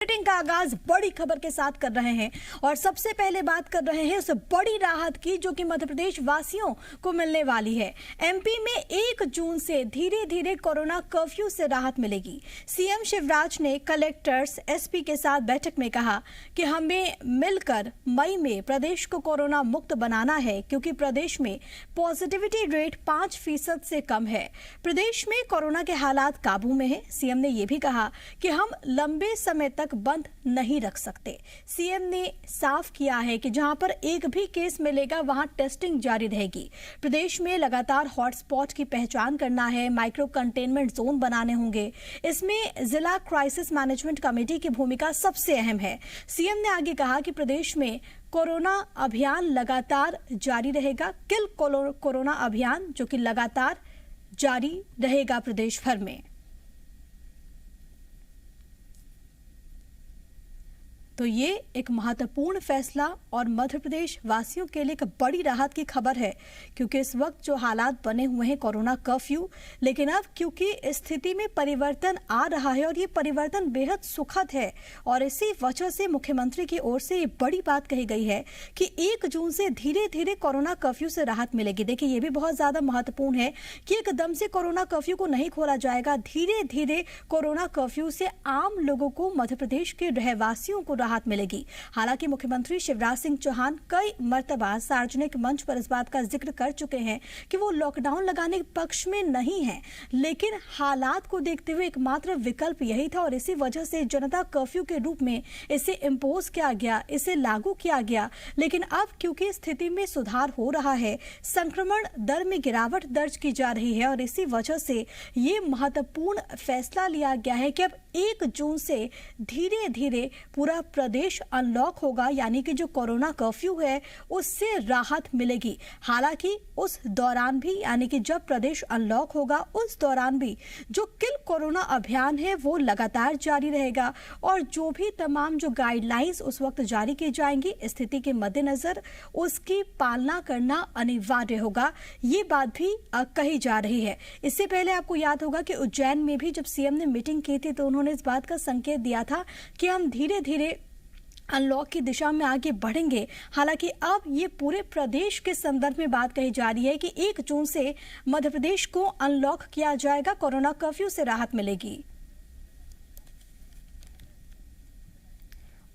Bulletin का आगाज बड़ी खबर के साथ कर रहे हैं और सबसे पहले बात कर रहे हैं उस बड़ी राहत की जो कि मध्य प्रदेश वासियों को मिलने वाली है। एमपी में 1 जून से धीरे धीरे कोरोना कर्फ्यू से राहत मिलेगी। सीएम शिवराज ने कलेक्टर्स एसपी के साथ बैठक में कहा कि हमें मिलकर मई में प्रदेश को कोरोना मुक्त बनाना है क्योंकि प्रदेश में पॉजिटिविटी रेट 5% से कम है। प्रदेश में कोरोना के हालात काबू में है। सीएम ने यह भी कहा कि हम लंबे समय तक बंद नहीं रख सकते। सीएम ने साफ किया है कि जहां पर एक भी केस मिलेगा वहां टेस्टिंग जारी रहेगी। प्रदेश में लगातार हॉटस्पॉट की पहचान करना है, माइक्रो कंटेनमेंट जोन बनाने होंगे। इसमें जिला क्राइसिस मैनेजमेंट कमेटी की भूमिका सबसे अहम है। सीएम ने आगे कहा कि प्रदेश में कोरोना अभियान लगातार जारी रहेगा। किल कोरोना अभियान जो कि लगातार जारी रहेगा प्रदेश भर में। तो ये एक महत्वपूर्ण फैसला और मध्य प्रदेश वासियों के लिए एक बड़ी राहत की खबर है क्योंकि इस वक्त जो हालात बने हुए हैं कोरोना कर्फ्यू, लेकिन अब क्योंकि स्थिति में परिवर्तन आ रहा है और ये परिवर्तन बेहद सुखद है और इसी वजह से मुख्यमंत्री की ओर से ये बड़ी बात कही गई है कि 1 जून से धीरे धीरे कोरोना कर्फ्यू से राहत मिलेगी। देखिए ये भी बहुत ज्यादा महत्वपूर्ण है कि एकदम से कोरोना कर्फ्यू को नहीं खोला जाएगा। धीरे धीरे कोरोना कर्फ्यू से आम लोगों को, मध्य प्रदेश के रहवासियों को राहत मिलेगी। हालांकि मुख्यमंत्री शिवराज सिंह चौहान कई मर्तबा सार्वजनिक मंच पर इस बात का जिक्र कर चुके हैं कि वो लॉकडाउन लगाने के पक्ष में नहीं है, लेकिन हालात को देखते हुए एकमात्र विकल्प यही था और इसी वजह से जनता कर्फ्यू के रूप में इसे इम्पोज किया गया, इसे लागू किया गया। लेकिन अब क्योंकि स्थिति में सुधार हो रहा है, संक्रमण दर में गिरावट दर्ज की जा रही है और इसी वजह से ये महत्वपूर्ण फैसला लिया गया है कि अब 1 जून से धीरे धीरे पूरा प्रदेश अनलॉक होगा, यानी कि जो कोरोना कर्फ्यू है उससे राहत मिलेगी। हालांकि उस दौरान भी, यानी कि जब प्रदेश अनलॉक होगा उस दौरान भी जो किल कोरोना अभियान है वो लगातार जारी रहेगा और जो भी तमाम जो गाइडलाइंस उस वक्त जारी की जाएंगी, स्थिति के मद्देनजर उसकी पालना करना अनिवार्य होगा। ये बात भी कही जा रही है। इससे पहले आपको याद होगा कि उज्जैन में भी जब सीएम ने मीटिंग की थी तो उन्होंने इस बात का संकेत दिया था कि हम धीरे धीरे अनलॉक की दिशा में आगे बढ़ेंगे। हालांकि अब ये पूरे प्रदेश के संदर्भ में बात कही जा रही है कि 1 जून से मध्य प्रदेश को अनलॉक किया जाएगा, कोरोना कर्फ्यू से राहत मिलेगी।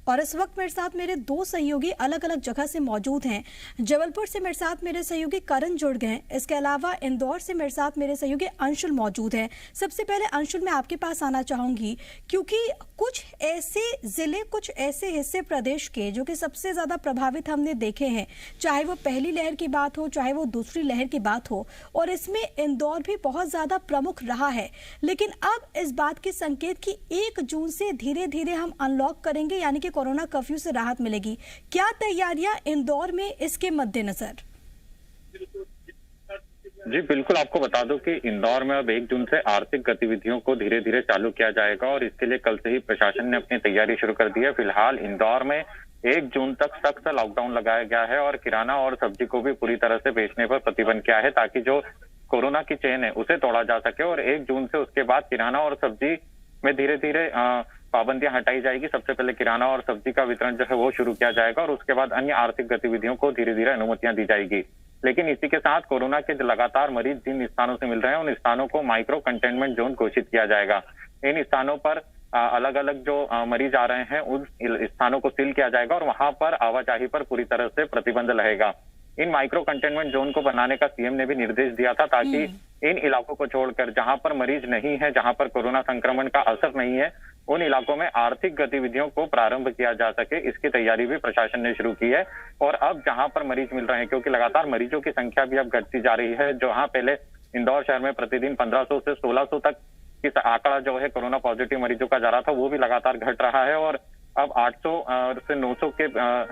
और इस वक्त मेरे साथ मेरे 2 सहयोगी अलग अलग जगह से मौजूद हैं। जबलपुर से मेरे साथ मेरे सहयोगी करण जुड़ गए हैं। इसके अलावा इंदौर से मेरे साथ मेरे सहयोगी अंशुल मौजूद हैं। सबसे पहले अंशुल, मैं आपके पास आना चाहूंगी क्योंकि कुछ ऐसे जिले, कुछ ऐसे हिस्से प्रदेश के जो कि सबसे ज्यादा प्रभावित हमने देखे हैं, चाहे वो पहली लहर की बात हो चाहे वो दूसरी लहर की बात हो, और इसमें इंदौर भी बहुत ज्यादा प्रमुख रहा है। लेकिन अब इस बात के संकेत कि 1 जून से धीरे धीरे हम अनलॉक करेंगे, यानी कि कोरोना कर्फ्यू से राहत मिलेगी। क्या तैयारियां इंदौर में इसके मद्देनजर? जी बिल्कुल, आपको बता दूं कि इंदौर में अब 1 जून से आर्थिक गतिविधियों को धीरे धीरे चालू किया जाएगा और इसके लिए कल से ही प्रशासन ने अपनी तैयारी शुरू कर दी है। फिलहाल इंदौर में 1 जून तक सख्त लॉकडाउन लगाया गया है और किराना और सब्जी को भी पूरी तरह से बेचने पर प्रतिबंध किया है ताकि जो कोरोना की चेन है उसे तोड़ा जा सके। और 1 जून से उसके बाद किराना और सब्जी में धीरे धीरे पाबंदियां हटाई जाएगी। सबसे पहले किराना और सब्जी का वितरण जो है वो शुरू किया जाएगा और उसके बाद अन्य आर्थिक गतिविधियों को धीरे धीरे अनुमतियां दी जाएगी। लेकिन इसी के साथ कोरोना के लगातार मरीज जिन स्थानों से मिल रहे हैं उन स्थानों को माइक्रो कंटेनमेंट जोन घोषित किया जाएगा। इन स्थानों पर अलग अलग जो मरीज आ रहे हैं उन स्थानों को सील किया जाएगा और वहां पर आवाजाही पर पूरी तरह से प्रतिबंध रहेगा। इन माइक्रो कंटेनमेंट जोन को बनाने का सीएम ने भी निर्देश दिया था ताकि इन इलाकों को छोड़कर जहां पर मरीज नहीं है, जहां पर कोरोना संक्रमण का असर नहीं है, उन इलाकों में आर्थिक गतिविधियों को प्रारंभ किया जा सके। इसकी तैयारी भी प्रशासन ने शुरू की है। और अब जहां पर मरीज मिल रहे हैं, क्योंकि लगातार मरीजों की संख्या भी अब घटती जा रही है, जहां पहले इंदौर शहर में प्रतिदिन 1500 से 1600 तक इस आंकड़ा जो है कोरोना पॉजिटिव मरीजों का जा रहा था वो भी लगातार घट रहा है और अब 800 से 900 के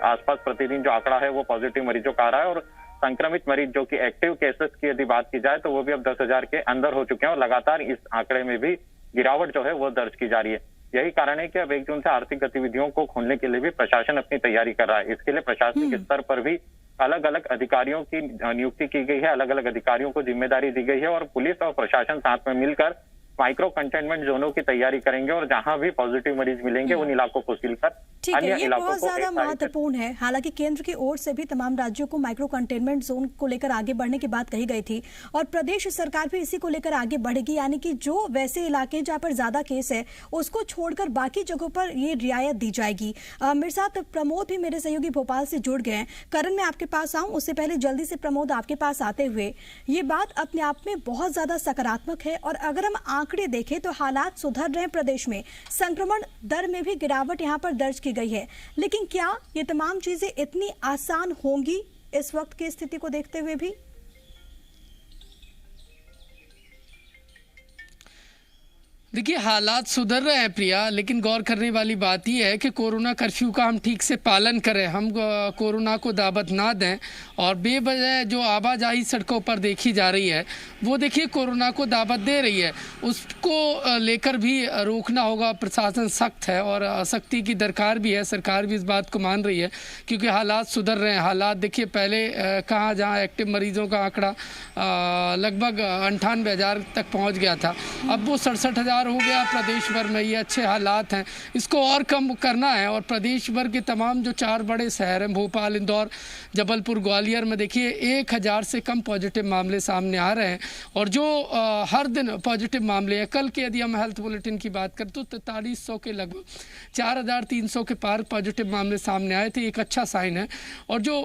आसपास प्रतिदिन जो आंकड़ा है वो पॉजिटिव मरीजों का आ रहा है। और संक्रमित मरीज जो कि एक्टिव केसेस की यदि बात की जाए तो वो भी अब 10,000 के अंदर हो चुके हैं और लगातार इस आंकड़े में भी गिरावट जो है वो दर्ज की जा रही है। यही कारण है कि अब 1 जून से आर्थिक गतिविधियों को खोलने के लिए भी प्रशासन अपनी तैयारी कर रहा है। इसके लिए प्रशासनिक स्तर पर भी अलग अलग अधिकारियों की नियुक्ति की गई है, अलग अलग अधिकारियों को जिम्मेदारी दी गई है और पुलिस और प्रशासन साथ में मिलकर माइक्रो कंटेनमेंट जोनों की तैयारी करेंगे और जहां भी पॉजिटिव मरीज मिलेंगे उन इलाकों को सील कर ठीक है, अन्य ये इलाकों बहुत को ज्यादा महत्वपूर्ण है। हालांकि केंद्र की ओर से भी तमाम राज्यों को माइक्रो कंटेनमेंट जोन को लेकर आगे बढ़ने की बात कही गई थी और प्रदेश सरकार भी इसी को लेकर आगे बढ़ेगी, यानी कि जो वैसे इलाके जहां पर ज्यादा केस है उसको छोड़कर बाकी जगहों पर ये रियायत दी जाएगी। मेरे साथ प्रमोद भी मेरे सहयोगी भोपाल से जुड़ गए हैं। करण, मैं आपके पास आऊं उससे पहले जल्दी से प्रमोद आपके पास आते हुए, ये बात अपने आप में बहुत ज्यादा सकारात्मक है और अगर हम आंकड़े देखें तो हालात सुधर रहे हैं प्रदेश में, संक्रमण दर में भी गिरावट यहां पर दर्ज की गई है। लेकिन क्या ये तमाम चीजें इतनी आसान होंगी इस वक्त की स्थिति को देखते हुए भी? देखिए, हालात सुधर रहे हैं प्रिया, लेकिन गौर करने वाली बात यह है कि कोरोना कर्फ्यू का हम ठीक से पालन करें, हम कोरोना को दावत ना दें और बेवजह जो आवाजाही सड़कों पर देखी जा रही है वो देखिए कोरोना को दावत दे रही है, उसको लेकर भी रोकना होगा। प्रशासन सख्त है और सख्ती की दरकार भी है, सरकार भी इस बात को मान रही है क्योंकि हालात सुधर रहे हैं। हालात देखिए, पहले कहाँ जहाँ एक्टिव मरीजों का आंकड़ा लगभग 98,000 तक पहुँच गया था, अब वो 67,000 हो गया प्रदेश भर में। ये अच्छे हालात हैं, इसको और कम करना है और प्रदेश भर के तमाम जो 4 बड़े शहर हैं, भोपाल, इंदौर, जबलपुर, ग्वालियर में देखिए 1,000 से कम पॉजिटिव मामले सामने आ रहे हैं और जो हर दिन पॉजिटिव मामले हैं, कल के यदि हम हेल्थ बुलेटिन की बात करें तो 4300 के लगभग 4,300 के पार पॉजिटिव मामले सामने आए थे, एक अच्छा साइन है। और जो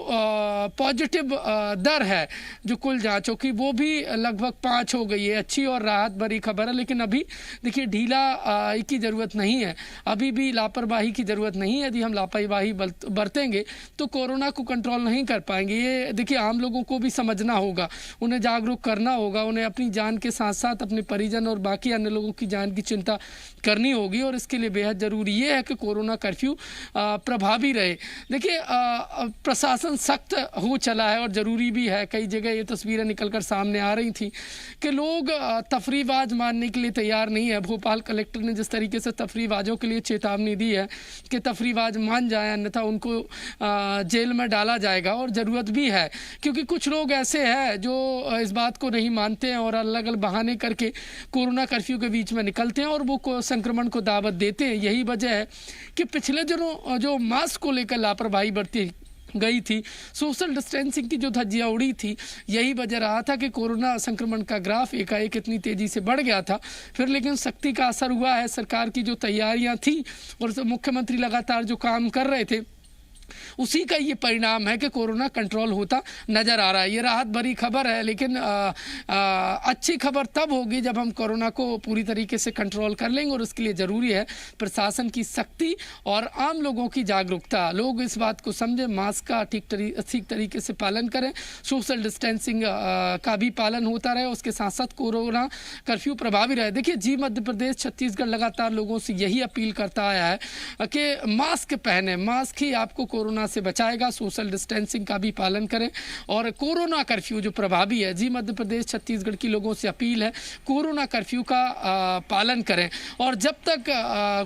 पॉजिटिव दर है जो कुल जाँचों की वो भी लगभग 5 हो गई है, अच्छी और राहत भरी खबर है। लेकिन अभी देखिए ढीला की ज़रूरत नहीं है, अभी भी लापरवाही की ज़रूरत नहीं है। यदि हम लापरवाही बरतेंगे तो कोरोना को कंट्रोल नहीं कर पाएंगे। ये देखिए आम लोगों को भी समझना होगा, उन्हें जागरूक करना होगा, उन्हें अपनी जान के साथ साथ अपने परिजन और बाकी अन्य लोगों की जान की चिंता करनी होगी और इसके लिए बेहद ज़रूरी ये है कि कोरोना कर्फ्यू प्रभावी रहे। देखिए प्रशासन सख्त हो चला है और ज़रूरी भी है। कई जगह ये तस्वीरें निकल कर सामने आ रही थी कि लोग तफरीहबाज मानने के लिए तैयार नहीं है। भोपाल कलेक्टर ने जिस तरीके से तफरीहबाजों के लिए चेतावनी दी है कि तफरीहबाज मान जाए अन्यथा उनको जेल में डाला जाएगा, और ज़रूरत भी है क्योंकि कुछ लोग ऐसे हैं जो इस बात को नहीं मानते हैं और अलग अलग बहाने करके कोरोना कर्फ्यू के बीच में निकलते हैं और वो संक्रमण को दावत देते हैं। यही वजह है कि पिछले दिनों जो मास्क को लेकर लापरवाही बरती गई थी, सोशल डिस्टेंसिंग की जो धज्जियाँ उड़ी थी, यही वजह रहा था कि कोरोना संक्रमण का ग्राफ एकाएक इतनी तेज़ी से बढ़ गया था। फिर लेकिन सख्ती का असर हुआ है, सरकार की जो तैयारियां थी और मुख्यमंत्री लगातार जो काम कर रहे थे उसी का ये परिणाम है कि कोरोना कंट्रोल होता नज़र आ रहा है। ये राहत भरी खबर है, लेकिन अच्छी खबर तब होगी जब हम कोरोना को पूरी तरीके से कंट्रोल कर लेंगे और उसके लिए ज़रूरी है प्रशासन की सख्ती और आम लोगों की जागरूकता। लोग इस बात को समझें, मास्क का ठीक तरीके से पालन करें, सोशल डिस्टेंसिंग का भी पालन होता रहे, उसके साथ साथ कोरोना कर्फ्यू प्रभावी रहे। देखिए जी मध्य प्रदेश, छत्तीसगढ़ लगातार लोगों से यही अपील करता आया है कि मास्क पहने, मास्क ही आपको कोरोना से बचाएगा। सोशल डिस्टेंसिंग का भी पालन करें और कोरोना कर्फ्यू जो प्रभावी है, जी मध्य प्रदेश छत्तीसगढ़ की लोगों से अपील है कोरोना कर्फ्यू का पालन करें और जब तक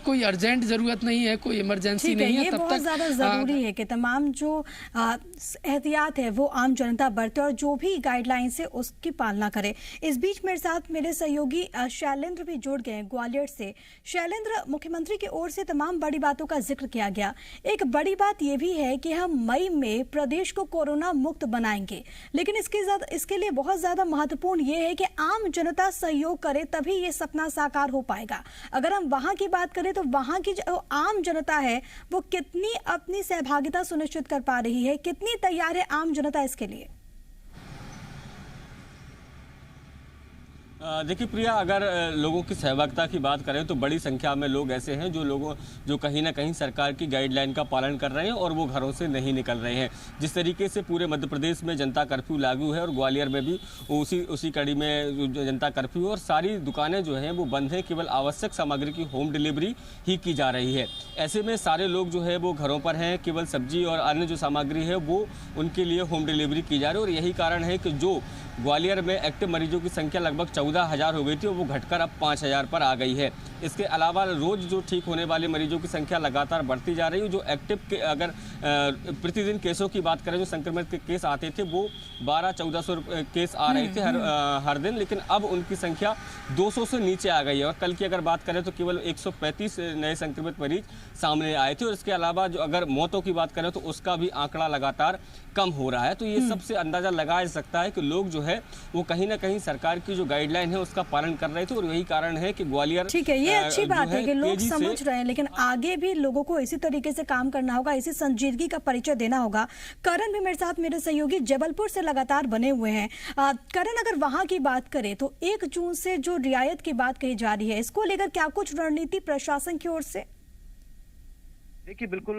कोई अर्जेंट जरूरत नहीं है, कोई इमरजेंसी नहीं है, तब तक ज्यादा जरूरी है कि तमाम जो एहतियात है वो आम जनता बरते और जो भी गाइडलाइंस है उसकी पालना करे। इस बीच मेरे साथ मेरे सहयोगी शैलेंद्र भी जुड़ गए ग्वालियर से। शैलेंद्र, मुख्यमंत्री की ओर से तमाम बड़ी बातों का जिक्र किया गया। एक बड़ी बात ये भी है कि हम मई में प्रदेश को कोरोना मुक्त बनाएंगे, लेकिन इसके लिए बहुत ज्यादा महत्वपूर्ण ये है कि आम जनता सहयोग करे तभी ये सपना साकार हो पाएगा। अगर हम वहां की बात करें तो वहां की जो आम जनता है वो कितनी अपनी सहभागिता सुनिश्चित कर पा रही है, कितनी तैयार है आम जनता इसके लिए? देखिए प्रिया, अगर लोगों की सहभागिता की बात करें तो बड़ी संख्या में लोग ऐसे हैं जो कहीं ना कहीं सरकार की गाइडलाइन का पालन कर रहे हैं और वो घरों से नहीं निकल रहे हैं। जिस तरीके से पूरे मध्य प्रदेश में जनता कर्फ्यू लागू है और ग्वालियर में भी उसी कड़ी में जनता कर्फ्यू और सारी दुकानें जो हैं वो बंद हैं, केवल आवश्यक सामग्री की होम डिलीवरी ही की जा रही है। ऐसे में सारे लोग जो है वो घरों पर हैं, केवल सब्जी और अन्य जो सामग्री है वो उनके लिए होम डिलीवरी की जा रही है और यही कारण है कि जो ग्वालियर में एक्टिव मरीजों की संख्या लगभग 14,000 हो गई थी वो घटकर अब 5,000 पर आ गई है। इसके अलावा रोज जो ठीक होने वाले मरीजों की संख्या लगातार बढ़ती जा रही है। जो एक्टिव के अगर प्रतिदिन केसों की बात करें, जो संक्रमित के केस आते थे वो 1200-1400 केस आ रहे थे हर दिन, लेकिन अब उनकी संख्या 200 से नीचे आ गई है। और कल की अगर बात करें तो केवल 135 नए संक्रमित मरीज सामने आए थे। और इसके अलावा जो अगर मौतों की बात करें तो उसका भी आंकड़ा लगातार कम हो रहा है। तो ये सबसे अंदाजा लगाया जा सकता है कि लोग जो है वो कहीं ना कहीं सरकार की जो गाइडलाइन है उसका पालन कर रहे थे, और यही कारण है कि ग्वालियर, ठीक है, ये अच्छी बात है कि लोग समझ रहे हैं, लेकिन आगे भी लोगों को इसी तरीके से काम करना होगा, इसी संजीदगी का परिचय देना होगा। करण भी मेरे साथ, मेरे सहयोगी जबलपुर से लगातार बने हुए हैं। करण, अगर वहां की बात करें तो 1 जून से जो रियायत की बात कही जा रही है, इसको लेकर क्या कुछ रणनीति प्रशासन की ओर से? देखिए, बिल्कुल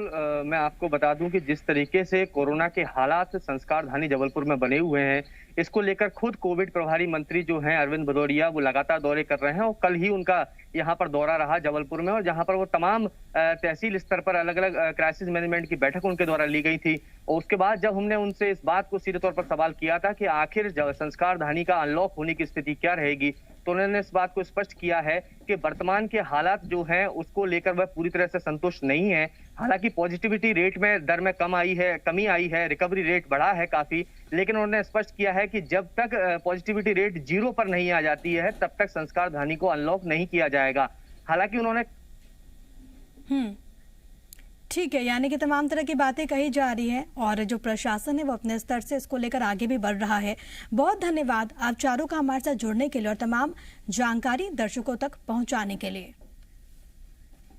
मैं आपको बता दूं कि जिस तरीके से कोरोना के हालात संस्कार धानी जबलपुर में बने हुए हैं, इसको लेकर खुद कोविड प्रभारी मंत्री जो हैं अरविंद भदौरिया, वो लगातार दौरे कर रहे हैं। और कल ही उनका यहाँ पर दौरा रहा जबलपुर में, और जहाँ पर वो तमाम तहसील स्तर पर अलग अलग क्राइसिस मैनेजमेंट की बैठक उनके द्वारा ली गई थी। और उसके बाद जब हमने उनसे इस बात को सीधे तौर पर सवाल किया था कि आखिर संस्कार धानी का अनलॉक होने की स्थिति क्या रहेगी, तो उन्होंने इस बात को स्पष्ट किया है कि वर्तमान के हालात जो हैं उसको लेकर वह पूरी तरह से संतुष्ट नहीं है। हालांकि पॉजिटिविटी रेट में दर में कमी आई है, रिकवरी रेट बढ़ा है काफी, लेकिन उन्होंने स्पष्ट किया है कि जब तक पॉजिटिविटी रेट 0 पर नहीं आ जाती है तब तक संस्कार धानी को अनलॉक नहीं किया जाएगा। हालांकि उन्होंने ठीक है, यानी कि तमाम तरह की बातें कही जा रही हैं और जो प्रशासन है वो अपने स्तर से इसको लेकर आगे भी बढ़ रहा है। बहुत धन्यवाद आप चारों का हमारे साथ जुड़ने के लिए और तमाम जानकारी दर्शकों तक पहुंचाने के लिए।